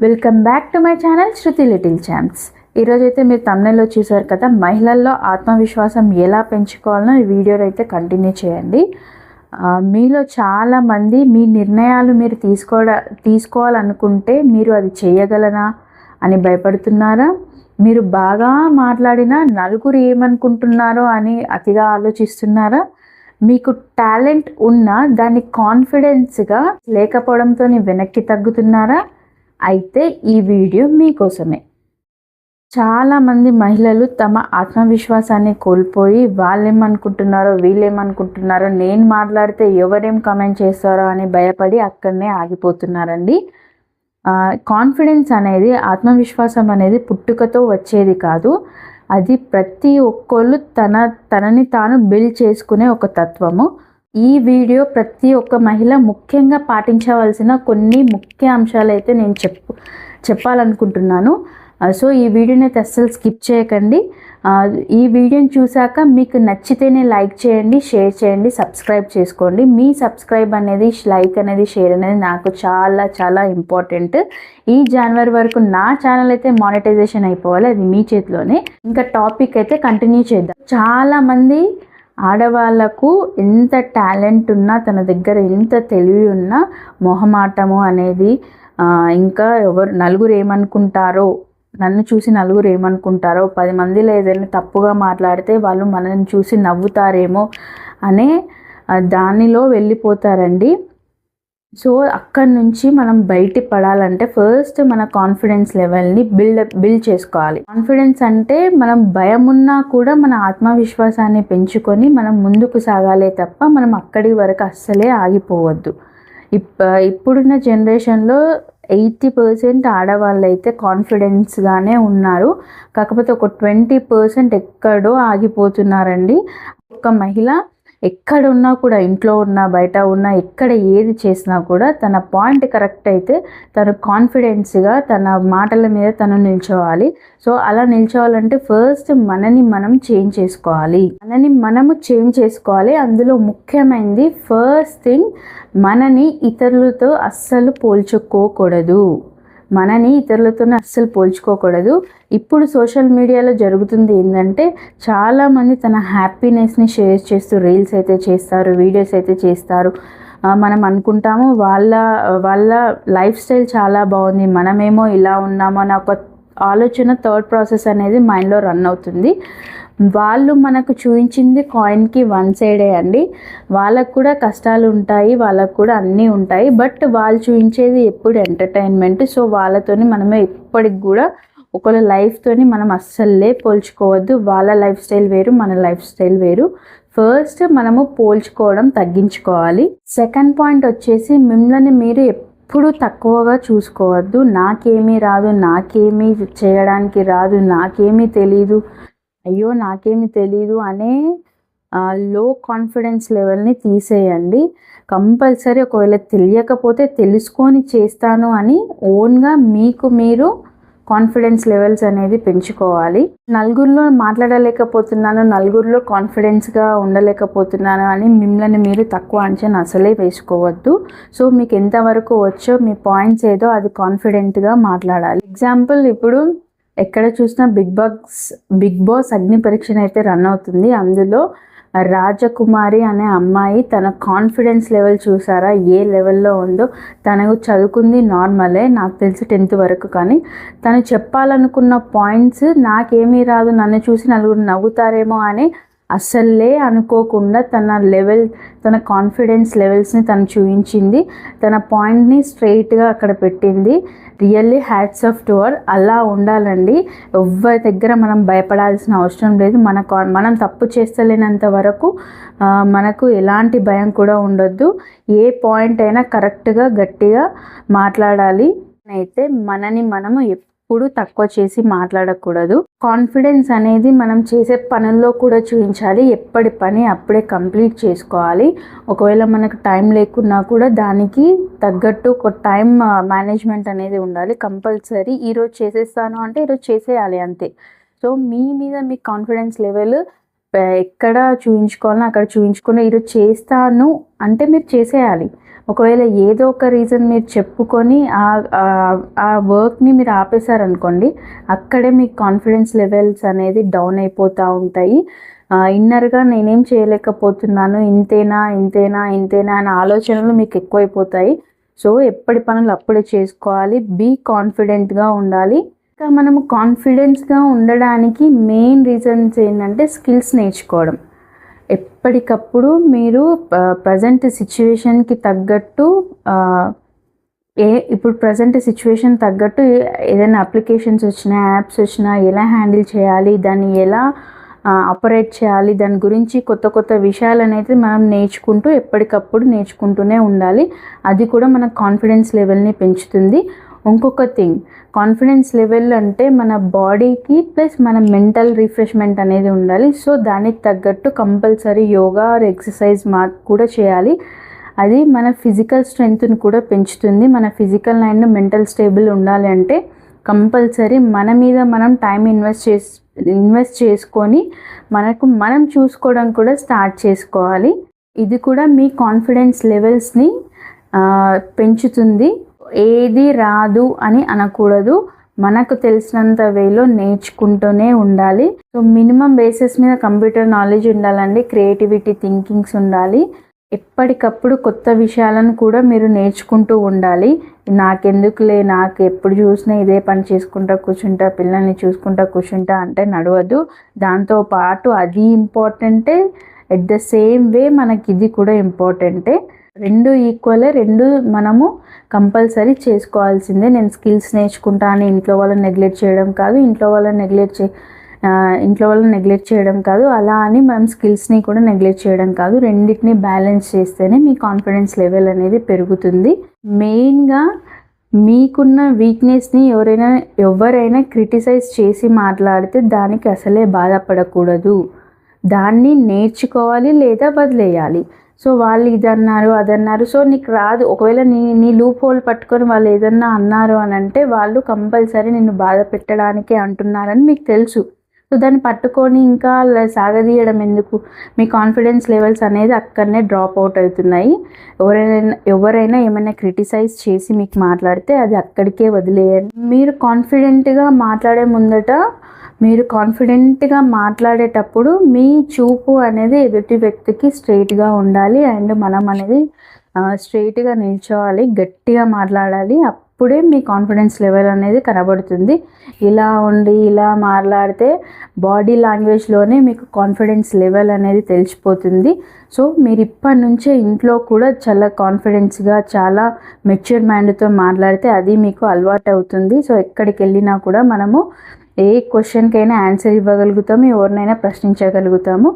Welcome back to my channel Shruti little champs. ఈరోజైతే మీరు తమ్నెల్లో చూసారు కదా, మహిళల్లో ఆత్మవిశ్వాసం ఎలా పెంచుకోవాలో ఈ వీడియోలో అయితే కంటిన్యూ చేయండి. మీలో చాలామంది మీ నిర్ణయాలు మీరు తీసుకోవాలనుకుంటే మీరు అది చేయగలనా అని భయపడుతున్నారా? మీరు బాగా మాట్లాడినా నలుగురు ఏమనుకుంటున్నారో అని అతిగా ఆలోచిస్తున్నారా? మీకు టాలెంట్ ఉన్నా దాన్ని కాన్ఫిడెన్స్గా లేకపోవడంతో వెనక్కి తగ్గుతున్నారా? అయితే ఈ వీడియో మీకోసమే. చాలామంది మహిళలు తమ ఆత్మవిశ్వాసాన్ని కోల్పోయి వాళ్ళేమనుకుంటున్నారో వీళ్ళేమనుకుంటున్నారో, నేను మాట్లాడితే ఎవరేం కామెంట్ చేస్తారో అని భయపడి అక్కడనే ఆగిపోతున్నారండి. కాన్ఫిడెన్స్ అనేది, ఆత్మవిశ్వాసం అనేది పుట్టుకతో వచ్చేది కాదు. అది ప్రతి ఒక్కళ్ళు తనని తాను బిల్డ్ చేసుకునే ఒక తత్వము. ఈ వీడియో ప్రతి ఒక్క మహిళ ముఖ్యంగా పాటించవలసిన కొన్ని ముఖ్య అంశాలు అయితే నేను చెప్పాలనుకుంటున్నాను. సో ఈ వీడియోని అయితే అస్సలు స్కిప్ చేయకండి. ఈ వీడియోని చూసాక మీకు నచ్చితేనే లైక్ చేయండి, షేర్ చేయండి, సబ్స్క్రైబ్ చేసుకోండి. మీ సబ్స్క్రైబ్ అనేది, లైక్ అనేది, షేర్ అనేది నాకు చాలా చాలా ఇంపార్టెంట్. ఈ జనవరి వరకు నా ఛానల్ అయితే మానిటైజేషన్ అయిపోవాలి, అది మీ చేతిలోనే. ఇంకా టాపిక్ అయితే కంటిన్యూ చేద్దాం. చాలామంది ఆడవాళ్ళకు ఎంత టాలెంట్ ఉన్నా, తన దగ్గర ఎంత తెలివి ఉన్నా మొహమాటము అనేది, ఇంకా నలుగురు ఏమనుకుంటారో, నన్ను చూసి నలుగురు ఏమనుకుంటారో, 10 మందిలో ఏదైనా తప్పుగా మాట్లాడితే వాళ్ళు మనల్ని చూసి నవ్వుతారేమో అనే దానిలో వెళ్ళిపోతారండి. సో అక్కడి నుంచి మనం బయట పడాలంటే ఫస్ట్ మన కాన్ఫిడెన్స్ లెవెల్ని బిల్డ్ చేసుకోవాలి. కాన్ఫిడెన్స్ అంటే మనం భయం ఉన్నా కూడా మన ఆత్మవిశ్వాసాన్ని పెంచుకొని మనం ముందుకు సాగాలే తప్ప మనం అక్కడి వరకు అస్సలే ఆగిపోవద్దు. ఇప్పుడున్న జనరేషన్లో 80% ఆడవాళ్ళు అయితే కాన్ఫిడెన్స్గానే ఉన్నారు. కాకపోతే ఒక 20% ఎక్కడో ఆగిపోతున్నారండి. ఒక మహిళ ఎక్కడ ఉన్నా కూడా, ఇంట్లో ఉన్నా బయట ఉన్నా, ఎక్కడ ఏది చేసినా కూడా తన పాయింట్ కరెక్ట్ అయితే తను కాన్ఫిడెన్స్గా తన మాటల మీద తను నిల్చోవాలి. సో అలా నిల్చోవాలంటే ఫస్ట్ మనని మనం చేంజ్ చేసుకోవాలి. అందులో ముఖ్యమైనది ఫస్ట్ థింగ్, మనని ఇతరులతో అస్సలు పోల్చుకోకూడదు. ఇప్పుడు సోషల్ మీడియాలో జరుగుతుంది ఏంటంటే, చాలామంది తన హ్యాపీనెస్ని షేర్ చేస్తూ రీల్స్ అయితే చేస్తారు, వీడియోస్ అయితే చేస్తారు. మనం అనుకుంటాము వాళ్ళ లైఫ్ స్టైల్ చాలా బాగుంది, మనమేమో ఇలా ఉన్నాము అన్న ఒక ఆలోచన, థాట్ ప్రాసెస్ అనేది మైండ్లో రన్ అవుతుంది. వాళ్ళు మనకు చూపించింది కాయిన్కి 1 సైడే అండి. వాళ్ళకు కూడా కష్టాలు ఉంటాయి, వాళ్ళకు కూడా అన్నీ ఉంటాయి. బట్ వాళ్ళు చూపించేది ఎప్పుడు ఎంటర్టైన్మెంట్. సో వాళ్ళతోని మనమే ఎప్పటికి కూడా ఒకళ్ళ లైఫ్తోని మనం అస్సలే పోల్చుకోవద్దు. వాళ్ళ లైఫ్ స్టైల్ వేరు, మన లైఫ్ స్టైల్ వేరు. ఫస్ట్ మనము పోల్చుకోవడం తగ్గించుకోవాలి. సెకండ్ పాయింట్ వచ్చేసి, మిమ్మల్ని మీరు ఎప్పుడు తక్కువగా చూసుకోవద్దు. నాకేమీ రాదు, నాకేమీ చేయడానికి రాదు, నాకేమీ తెలీదు, అయ్యో నాకేమీ తెలీదు అనే లో కాన్ఫిడెన్స్ లెవెల్ని తీసేయండి. కంపల్సరీ ఒకవేళ తెలియకపోతే తెలుసుకొని చేస్తాను అని ఓన్గా మీకు మీరు కాన్ఫిడెన్స్ లెవెల్స్ అనేది పెంచుకోవాలి. నలుగురిలో మాట్లాడలేకపోతున్నాను, నలుగురిలో కాన్ఫిడెన్స్గా ఉండలేకపోతున్నాను అని మిమ్మల్ని మీరు తక్కువ అంచనా అసలే వేసుకోవద్దు. సో మీకు ఎంతవరకు వచ్చో, మీ పాయింట్స్ ఏదో అది కాన్ఫిడెంట్గా మాట్లాడాలి. ఎగ్జాంపుల్, ఇప్పుడు ఎక్కడ చూసినా బిగ్ బాస్ అగ్ని పరీక్షను అయితే రన్ అవుతుంది. అందులో రాజకుమారి అనే అమ్మాయి తన కాన్ఫిడెన్స్ లెవెల్ చూసారా ఏ లెవెల్లో ఉందో. తనకు చదువుకుంది నార్మలే, నాకు తెలిసి 10th వరకు. కానీ తను చెప్పాలనుకున్న పాయింట్స్, నాకేమీ రాదు, నన్ను చూసి నలుగురు నవ్వుతారేమో అని అస్సలే అనుకోకుండా తన కాన్ఫిడెన్స్ లెవెల్స్ని తను చూపించింది. తన పాయింట్ని స్ట్రైట్గా అక్కడ పెట్టింది. Really hats off to her. అలా ఉండాలండి. ఎవరి దగ్గర మనం భయపడాల్సిన అవసరం లేదు. మనం తప్పు చేస్తలేనంత వరకు మనకు ఎలాంటి భయం కూడా ఉండొద్దు. ఏ పాయింట్ అయినా కరెక్ట్గా గట్టిగా మాట్లాడాలి. అయితే మనని మనము ఎప్పుడు తక్కువ చేసి మాట్లాడకూడదు. కాన్ఫిడెన్స్ అనేది మనం చేసే పనుల్లో కూడా చూపించాలి. ఎప్పటి పని అప్పుడే కంప్లీట్ చేసుకోవాలి. ఒకవేళ మనకు టైం లేకున్నా కూడా దానికి తగ్గట్టు ఒక టైం మేనేజ్మెంట్ అనేది ఉండాలి. కంపల్సరీ ఈరోజు చేసేస్తాను అంటే ఈరోజు చేసేయాలి అంతే. సో మీ మీద మీ కాన్ఫిడెన్స్ లెవెల్ ఎక్కడ చూపించుకోవాలో అక్కడ చూపించుకుని ఈరోజు చేస్తాను అంటే మీరు చేసేయాలి. ఒకవేళ ఏదో ఒక రీజన్ మీరు చెప్పుకొని ఆ వర్క్ని మీరు ఆపేశారనుకోండి, అక్కడే మీ కాన్ఫిడెన్స్ లెవెల్స్ అనేది డౌన్ అయిపోతూ ఉంటాయి. ఇన్నర్గా నేనేం చేయలేకపోతున్నాను, ఇంతేనా ఇంతేనా ఇంతేనా అనే ఆలోచనలు మీకు ఎక్కువైపోతాయి. సో ఎప్పటి పనులు అప్పుడే చేసుకోవాలి. బీ కాన్ఫిడెంట్గా ఉండాలి. ఇంకా మనము కాన్ఫిడెన్స్గా ఉండడానికి మెయిన్ రీజన్స్ ఏంటంటే స్కిల్స్ నేర్చుకోవడం. ఎప్పటికప్పుడు మీరు ప్రజెంట్ సిచ్యువేషన్కి తగ్గట్టు ఇప్పుడు ప్రజెంట్ సిచ్యువేషన్ తగ్గట్టు ఏదైనా అప్లికేషన్స్ వచ్చినా, యాప్స్ వచ్చినా ఎలా హ్యాండిల్ చేయాలి, దాన్ని ఎలా ఆపరేట్ చేయాలి, దాని గురించి కొత్త కొత్త విషయాలు అనేది మనం నేర్చుకుంటూ ఎప్పటికప్పుడు నేర్చుకుంటూనే ఉండాలి. అది కూడా మన కాన్ఫిడెన్స్ లెవెల్ని పెంచుతుంది. ఇంకొక థింగ్, కాన్ఫిడెన్స్ లెవెల్ అంటే మన బాడీకి ప్లస్ మన మెంటల్ రిఫ్రెష్మెంట్ అనేది ఉండాలి. సో దానికి తగ్గట్టు కంపల్సరీ యోగా ఆర్ ఎక్సర్సైజ్ కూడా చేయాలి. అది మన ఫిజికల్ స్ట్రెంగ్త్ని కూడా పెంచుతుంది. మన ఫిజికల్ అండ్ మెంటల్ స్టేబుల్ ఉండాలి అంటే కంపల్సరీ మన మీద మనం టైం ఇన్వెస్ట్ చేసుకొని మనం చూసుకోవడం కూడా స్టార్ట్ చేసుకోవాలి. ఇది కూడా మీ కాన్ఫిడెన్స్ లెవెల్స్ని పెంచుతుంది. ఏది రాదు అని అనకూడదు, మనకు తెలిసినంత వేలో నేర్చుకుంటూనే ఉండాలి. సో మినిమం బేసిస్ మీద కంప్యూటర్ నాలెడ్జ్ ఉండాలండి, క్రియేటివిటీ థింకింగ్స్ ఉండాలి. ఎప్పటికప్పుడు కొత్త విషయాలను కూడా మీరు నేర్చుకుంటూ ఉండాలి. నాకెందుకులే, నాకు ఎప్పుడు చూసినా ఇదే పని చేసుకుంటా కూర్చుంటా, పిల్లల్ని చూసుకుంటా కూర్చుంటా అంటే నడవద్దు. దాంతోపాటు అది ఇంపార్టెంటే, ఎట్ ద సేమ్ వే మనకి ఇది కూడా ఇంపార్టెంటే. రెండు ఈక్వలే, రెండు మనము కంపల్సరీ చేసుకోవాల్సిందే. నేను స్కిల్స్ నేర్చుకుంటా అని ఇంట్లో వాళ్ళని నెగ్లెక్ట్ చేయడం కాదు, ఇంట్లో వాళ్ళని నెగ్లెక్ట్ చేయడం కాదు, అలా అని మనం స్కిల్స్ని కూడా నెగ్లెక్ట్ చేయడం కాదు. రెండింటిని బ్యాలెన్స్ చేస్తేనే మీ కాన్ఫిడెన్స్ లెవెల్ అనేది పెరుగుతుంది. మెయిన్గా మీకున్న వీక్నెస్ని ఎవరైనా క్రిటిసైజ్ చేసి మాట్లాడితే దానికి అసలే బాధపడకూడదు. దాన్ని నేర్చుకోవాలి లేదా వదిలేయాలి. సో వాళ్ళు ఇదన్నారు అదన్నారు, సో నీకు రాదు. ఒకవేళ నీ లూప్ హోల్ పట్టుకొని వాళ్ళు ఏదన్నా అన్నారు అని అంటే వాళ్ళు కంపల్సరీ నిన్ను బాధ పెట్టడానికే అంటున్నారని మీకు తెలుసు. సో దాన్ని పట్టుకొని ఇంకా సాగదీయడం ఎందుకు? మీ కాన్ఫిడెన్స్ లెవెల్స్ అనేది అక్కడనే డ్రాప్ అవుట్ అవుతున్నాయి. ఎవరైనా ఏమైనా క్రిటిసైజ్ చేసి మీకు మాట్లాడితే అది అక్కడికే వదిలేయండి. మీరు కాన్ఫిడెంట్గా మాట్లాడేటప్పుడు మీ చూపు అనేది ఎదుటి వ్యక్తికి స్ట్రైట్గా ఉండాలి. అండ్ మనం అనేది స్ట్రైట్గా నిల్చోవాలి, గట్టిగా మాట్లాడాలి. అప్పుడే మీ కాన్ఫిడెన్స్ లెవెల్ అనేది కనబడుతుంది. ఇలా ఉండి ఇలా మాట్లాడితే బాడీ లాంగ్వేజ్లోనే మీకు కాన్ఫిడెన్స్ లెవెల్ అనేది తెలిసిపోతుంది. సో మీరు ఇప్పటి నుంచే ఇంట్లో కూడా చాలా కాన్ఫిడెన్స్గా, చాలా మెచ్యూర్ మైండ్తో మాట్లాడితే అది మీకు అలవాటు అవుతుంది. సో ఎక్కడికి వెళ్ళినా కూడా మనము ఏ క్వశ్చన్కైనా ఆన్సర్ ఇవ్వగలుగుతాము, ఎవరినైనా ప్రశ్నించగలుగుతాము.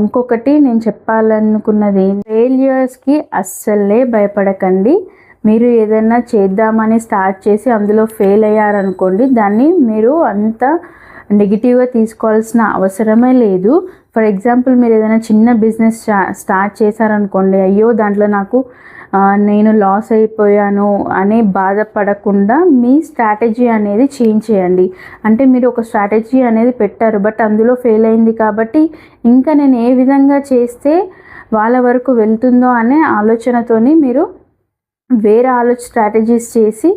ఇంకొకటి నేను చెప్పాలనుకున్నది, ఫెయిల్యూర్స్కి అస్సలే భయపడకండి. మీరు ఏదైనా చేద్దామని స్టార్ట్ చేసి అందులో ఫెయిల్ అయ్యారనుకోండి, దాన్ని మీరు అంత నెగిటివ్గా తీసుకోవాల్సిన అవసరమే లేదు. ఫర్ ఎగ్జాంపుల్, మీరు ఏదైనా చిన్న బిజినెస్ స్టార్ట్ చేశారనుకోండి, అయ్యో దాంట్లో నేను లాస్ అయిపోయాను అని బాధపడకుండా మీ స్ట్రాటజీ అనేది చేంజ్ చేయండి. అంటే మీరు ఒక స్ట్రాటజీ అనేది పెట్టారు, బట్ అందులో ఫెయిల్ అయింది కాబట్టి ఇంకా నేను ఏ విధంగా చేస్తే వాళ్ళ వరకు వెళ్తుందో అనే ఆలోచనతోని మీరు వేరే స్ట్రాటజీస్ చేసి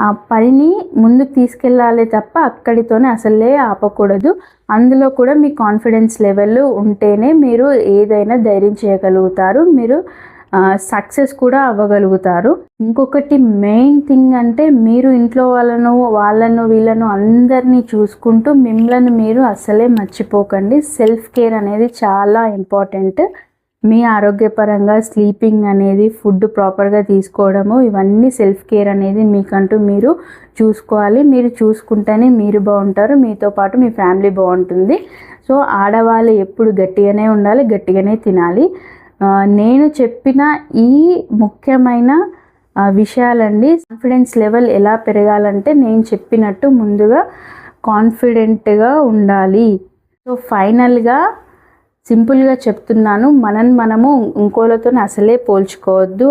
ఆ పనిని ముందుకు తీసుకెళ్ళాలి తప్ప అక్కడితోనే అసలే ఆపకూడదు. అందులో కూడా మీ కాన్ఫిడెన్స్ లెవెల్ ఉంటేనే మీరు ఏదైనా ధైర్యం చేయగలుగుతారు, మీరు సక్సెస్ కూడా అవ్వగలుగుతారు. ఇంకొకటి మెయిన్ థింగ్ అంటే, మీరు ఇంట్లో వీళ్ళను అందరినీ చూసుకుంటూ మిమ్మల్ని మీరు అసలే మర్చిపోకండి. సెల్ఫ్ కేర్ అనేది చాలా ఇంపార్టెంట్. మీ ఆరోగ్యపరంగా స్లీపింగ్ అనేది, ఫుడ్ ప్రాపర్గా తీసుకోవడము, ఇవన్నీ సెల్ఫ్ కేర్ అనేది మీకంటూ మీరు చూసుకోవాలి. మీరు చూసుకుంటేనే మీరు బాగుంటారు, మీతో పాటు మీ ఫ్యామిలీ బాగుంటుంది. సో ఆడవాళ్ళు ఎప్పుడు గట్టిగానే ఉండాలి, గట్టిగానే తినాలి. నేను చెప్పిన ఈ ముఖ్యమైన విషయాలండి. కాన్ఫిడెన్స్ లెవెల్ ఎలా పెరగాలంటే నేను చెప్పినట్టు ముందుగా కాన్ఫిడెంట్గా ఉండాలి. సో ఫైనల్గా సింపుల్గా చెప్తున్నాను, మనము ఇంకోళ్ళతో అసలే పోల్చుకోవద్దు.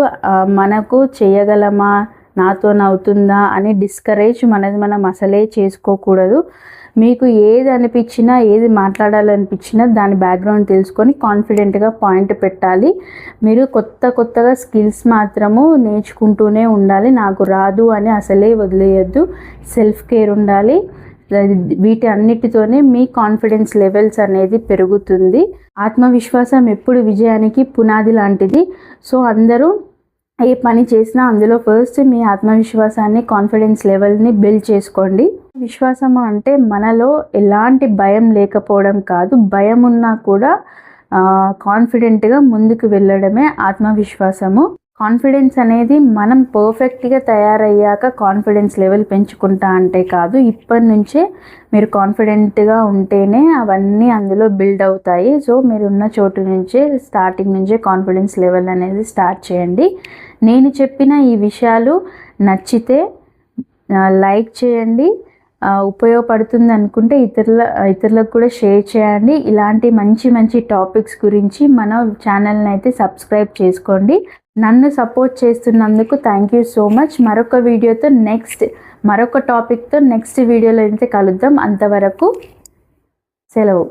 మనకు చేయగలమా నాతో అవుతుందా అని డిస్కరేజ్ మనది మనం అసలే చేసుకోకూడదు. మీకు ఏది అనిపించినా, ఏది మాట్లాడాలనిపించినా దాని బ్యాక్గ్రౌండ్ తెలుసుకొని కాన్ఫిడెంట్గా పాయింట్ పెట్టాలి. మీరు కొత్తగా స్కిల్స్ మాత్రము నేర్చుకుంటూనే ఉండాలి. నాకు రాదు అని అసలే వదిలేయద్దు. సెల్ఫ్ కేర్ ఉండాలి. వీటి అన్నిటితోనే మీ కాన్ఫిడెన్స్ లెవెల్స్ అనేది పెరుగుతుంది. ఆత్మవిశ్వాసం ఎప్పుడు విజయానికి పునాది లాంటిది. సో అందరూ ఏ పని చేసినా అందులో ఫస్ట్ మీ ఆత్మవిశ్వాసాన్ని, కాన్ఫిడెన్స్ లెవెల్ని బిల్డ్ చేసుకోండి. విశ్వాసము అంటే మనలో ఎలాంటి భయం లేకపోవడం కాదు. భయం ఉన్నా కూడా కాన్ఫిడెంట్గా ముందుకు వెళ్ళడమే ఆత్మవిశ్వాసము. కాన్ఫిడెన్స్ అనేది మనం పర్ఫెక్ట్గా తయారయ్యాక కాన్ఫిడెన్స్ లెవెల్ పెంచుకుంటా అంటే కాదు. ఇప్పటి నుంచే మీరు కాన్ఫిడెంట్గా ఉంటేనే అవన్నీ అందులో బిల్డ్ అవుతాయి. సో మీరు ఉన్న చోటు నుంచే, స్టార్టింగ్ నుంచే కాన్ఫిడెన్స్ లెవెల్ అనేది స్టార్ట్ చేయండి. నేను చెప్పిన ఈ విషయాలు నచ్చితే లైక్ చేయండి. ఉపయోగపడుతుంది అనుకుంటే ఇతరులకు కూడా షేర్ చేయండి. ఇలాంటి మంచి టాపిక్స్ గురించి మన ఛానల్ని అయితే సబ్స్క్రైబ్ చేసుకోండి. నన్ను సపోర్ట్ చేస్తున్నందుకు థ్యాంక్ యూ సో మచ్. మరొక టాపిక్తో నెక్స్ట్ వీడియోలో అయితే కలుద్దాం. అంతవరకు సెలవు.